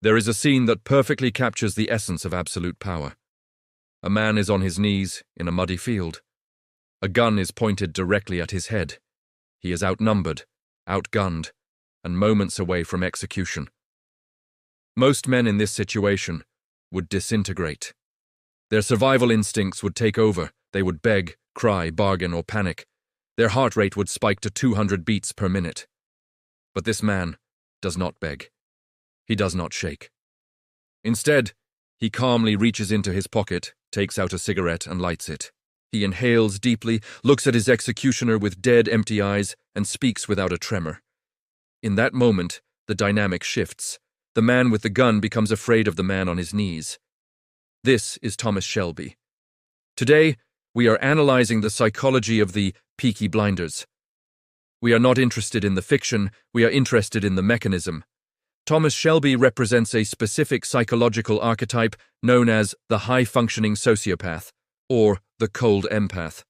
There is a scene that perfectly captures the essence of absolute power. A man is on his knees in a muddy field. A gun is pointed directly at his head. He is outnumbered, outgunned, and moments away from execution. Most men in this situation would disintegrate. Their survival instincts would take over. They would beg, cry, bargain, or panic. Their heart rate would spike to 200 beats per minute. But this man does not beg. He does not shake. Instead, he calmly reaches into his pocket, takes out a cigarette, and lights it. He inhales deeply, looks at his executioner with dead, empty eyes, and speaks without a tremor. In that moment, the dynamic shifts. The man with the gun becomes afraid of the man on his knees. This is Thomas Shelby. Today, we are analyzing the psychology of the Peaky Blinders. We are not interested in the fiction, we are interested in the mechanism. Thomas Shelby represents a specific psychological archetype known as the high-functioning sociopath, or the cold empath.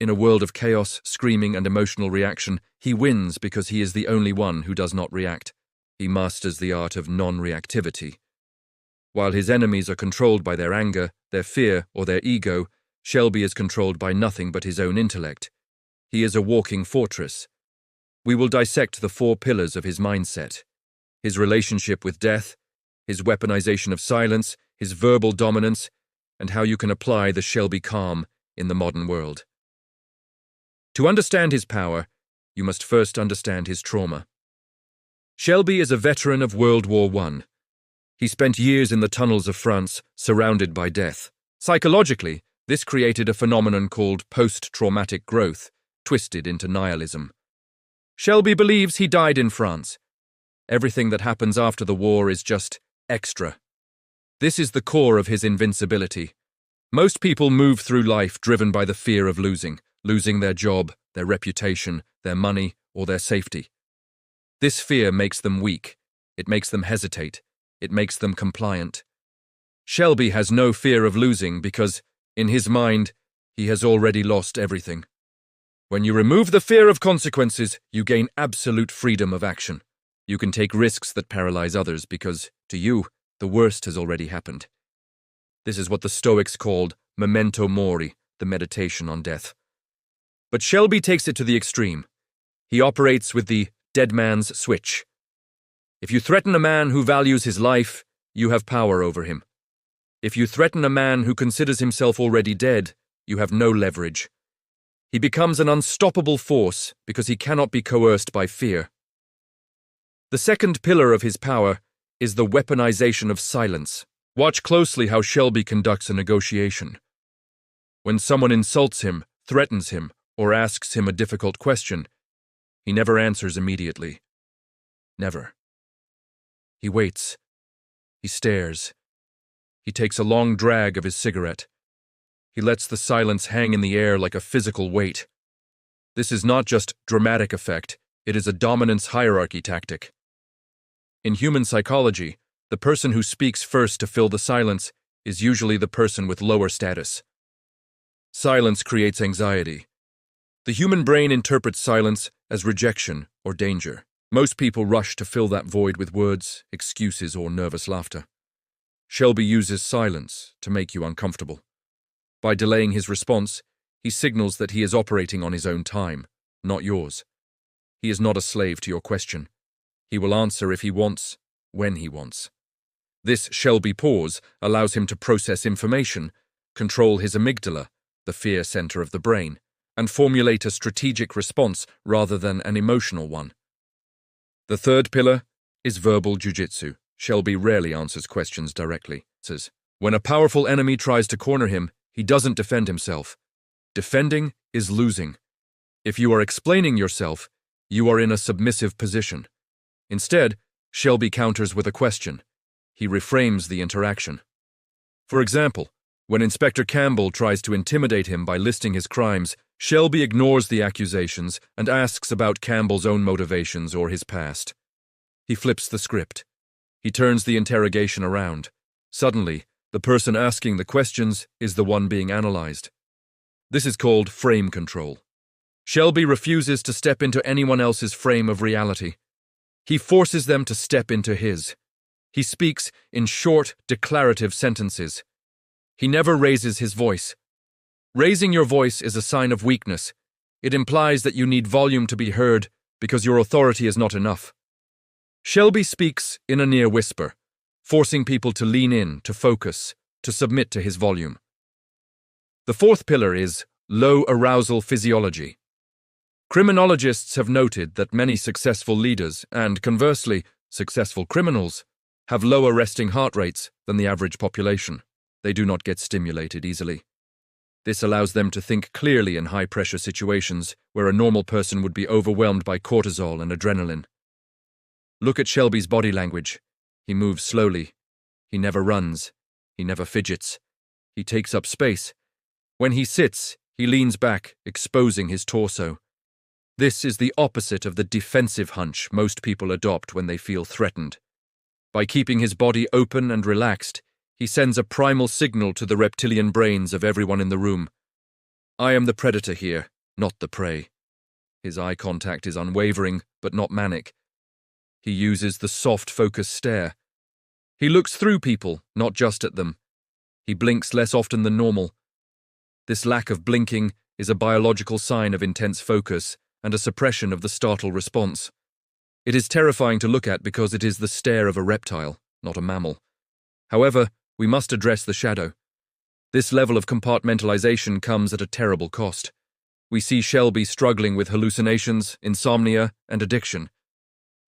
In a world of chaos, screaming, and emotional reaction, he wins because he is the only one who does not react. He masters the art of non-reactivity. While his enemies are controlled by their anger, their fear, or their ego, Shelby is controlled by nothing but his own intellect. He is a walking fortress. We will dissect the 4 pillars of his mindset: his relationship with death, his weaponization of silence, his verbal dominance, and how you can apply the Shelby calm in the modern world. To understand his power, you must first understand his trauma. Shelby is a veteran of World War I. He spent years in the tunnels of France, surrounded by death. Psychologically, this created a phenomenon called post-traumatic growth, twisted into nihilism. Shelby believes he died in France. Everything that happens after the war is just extra. This is the core of his invincibility. Most people move through life driven by the fear of losing their job, their reputation, their money, or their safety. This fear makes them weak. It makes them hesitate. It makes them compliant. Shelby has no fear of losing because, in his mind, he has already lost everything. When you remove the fear of consequences, you gain absolute freedom of action. You can take risks that paralyze others because, to you, the worst has already happened. This is what the Stoics called memento mori, the meditation on death. But Shelby takes it to the extreme. He operates with the dead man's switch. If you threaten a man who values his life, you have power over him. If you threaten a man who considers himself already dead, you have no leverage. He becomes an unstoppable force because he cannot be coerced by fear. The second pillar of his power is the weaponization of silence. Watch closely how Shelby conducts a negotiation. When someone insults him, threatens him, or asks him a difficult question, he never answers immediately. Never. He waits. He stares. He takes a long drag of his cigarette. He lets the silence hang in the air like a physical weight. This is not just dramatic effect, it is a dominance hierarchy tactic. In human psychology, the person who speaks first to fill the silence is usually the person with lower status. Silence creates anxiety. The human brain interprets silence as rejection or danger. Most people rush to fill that void with words, excuses, or nervous laughter. Shelby uses silence to make you uncomfortable. By delaying his response, he signals that he is operating on his own time, not yours. He is not a slave to your question. He will answer if he wants, when he wants. This Shelby pause allows him to process information, control his amygdala, the fear center of the brain, and formulate a strategic response rather than an emotional one. The third pillar is verbal jiu-jitsu. Shelby rarely answers questions directly. Says, when a powerful enemy tries to corner him, he doesn't defend himself. Defending is losing. If you are explaining yourself, you are in a submissive position. Instead, Shelby counters with a question. He reframes the interaction. For example, when Inspector Campbell tries to intimidate him by listing his crimes, Shelby ignores the accusations and asks about Campbell's own motivations or his past. He flips the script. He turns the interrogation around. Suddenly, the person asking the questions is the one being analyzed. This is called frame control. Shelby refuses to step into anyone else's frame of reality. He forces them to step into his. He speaks in short, declarative sentences. He never raises his voice. Raising your voice is a sign of weakness. It implies that you need volume to be heard because your authority is not enough. Shelby speaks in a near whisper, forcing people to lean in, to focus, to submit to his volume. The fourth pillar is low arousal physiology. Criminologists have noted that many successful leaders and, conversely, successful criminals have lower resting heart rates than the average population. They do not get stimulated easily. This allows them to think clearly in high-pressure situations where a normal person would be overwhelmed by cortisol and adrenaline. Look at Shelby's body language. He moves slowly. He never runs. He never fidgets. He takes up space. When he sits, he leans back, exposing his torso. This is the opposite of the defensive hunch most people adopt when they feel threatened. By keeping his body open and relaxed, he sends a primal signal to the reptilian brains of everyone in the room. I am the predator here, not the prey. His eye contact is unwavering, but not manic. He uses the soft, focused stare. He looks through people, not just at them. He blinks less often than normal. This lack of blinking is a biological sign of intense focus and a suppression of the startle response. It is terrifying to look at because it is the stare of a reptile, not a mammal. However, we must address the shadow. This level of compartmentalization comes at a terrible cost. We see Shelby struggling with hallucinations, insomnia, and addiction.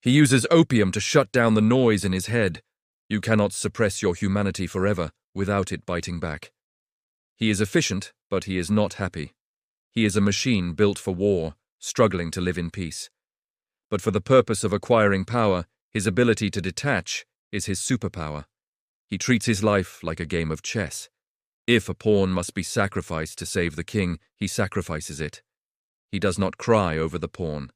He uses opium to shut down the noise in his head. You cannot suppress your humanity forever without it biting back. He is efficient, but he is not happy. He is a machine built for war, struggling to live in peace. But for the purpose of acquiring power, his ability to detach is his superpower. He treats his life like a game of chess. If a pawn must be sacrificed to save the king, he sacrifices it. He does not cry over the pawn.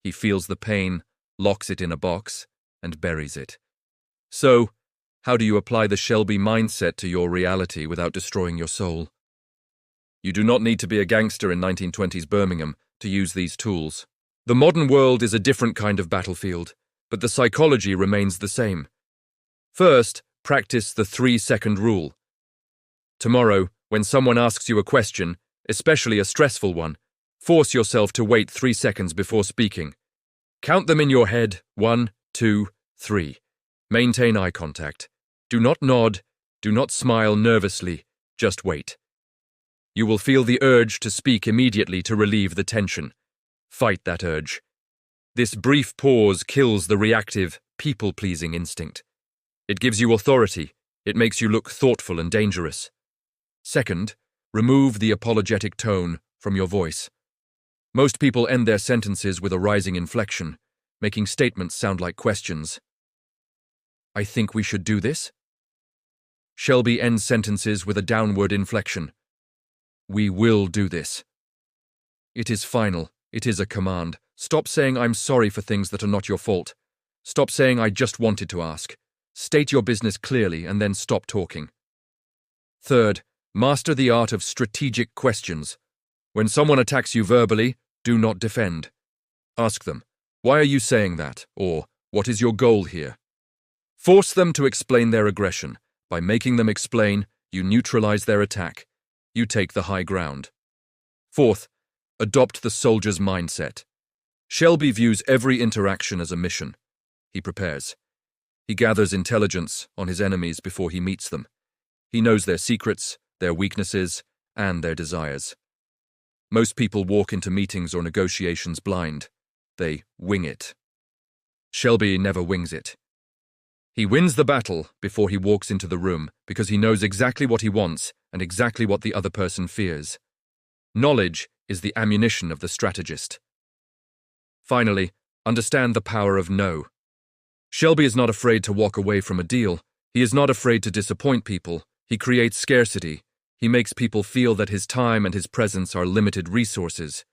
He feels the pain, locks it in a box, and buries it. So, how do you apply the Shelby mindset to your reality without destroying your soul? You do not need to be a gangster in 1920s Birmingham to use these tools. The modern world is a different kind of battlefield, but the psychology remains the same. First, practice the 3-second rule. Tomorrow, when someone asks you a question, especially a stressful one, force yourself to wait 3 seconds before speaking. Count them in your head, 1, 2, 3. Maintain eye contact. Do not nod, do not smile nervously, just wait. You will feel the urge to speak immediately to relieve the tension. Fight that urge. This brief pause kills the reactive, people-pleasing instinct. It gives you authority. It makes you look thoughtful and dangerous. Second, remove the apologetic tone from your voice. Most people end their sentences with a rising inflection, making statements sound like questions. I think we should do this? Shelby ends sentences with a downward inflection. We will do this. It is final. It is a command. Stop saying I'm sorry for things that are not your fault. Stop saying I just wanted to ask. State your business clearly and then stop talking. Third, master the art of strategic questions. When someone attacks you verbally, do not defend. Ask them, why are you saying that? Or, what is your goal here? Force them to explain their aggression. By making them explain, you neutralize their attack. You take the high ground. Fourth, adopt the soldier's mindset. Shelby views every interaction as a mission. He prepares. He gathers intelligence on his enemies before he meets them. He knows their secrets, their weaknesses, and their desires. Most people walk into meetings or negotiations blind. They wing it. Shelby never wings it. He wins the battle before he walks into the room because he knows exactly what he wants and exactly what the other person fears. Knowledge is the ammunition of the strategist. Finally, understand the power of no. Shelby is not afraid to walk away from a deal. He is not afraid to disappoint people. He creates scarcity. He makes people feel that his time and his presence are limited resources.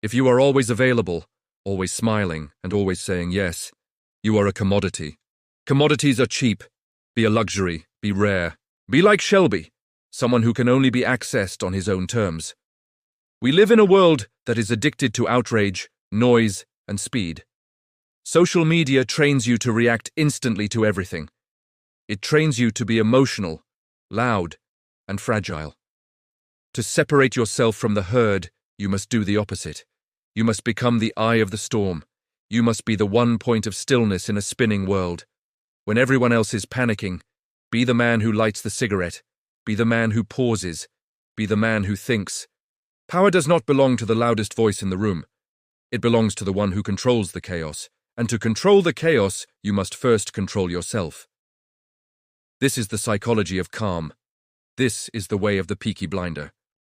If you are always available, always smiling, and always saying yes, you are a commodity. Commodities are cheap. Be a luxury. Be rare. Be like Shelby, someone who can only be accessed on his own terms. We live in a world that is addicted to outrage, noise, and speed. Social media trains you to react instantly to everything. It trains you to be emotional, loud, and fragile. To separate yourself from the herd, you must do the opposite. You must become the eye of the storm. You must be the one point of stillness in a spinning world. When everyone else is panicking, be the man who lights the cigarette. Be the man who pauses. Be the man who thinks. Power does not belong to the loudest voice in the room. It belongs to the one who controls the chaos. And to control the chaos, you must first control yourself. This is the psychology of calm. This is the way of the Peaky Blinder.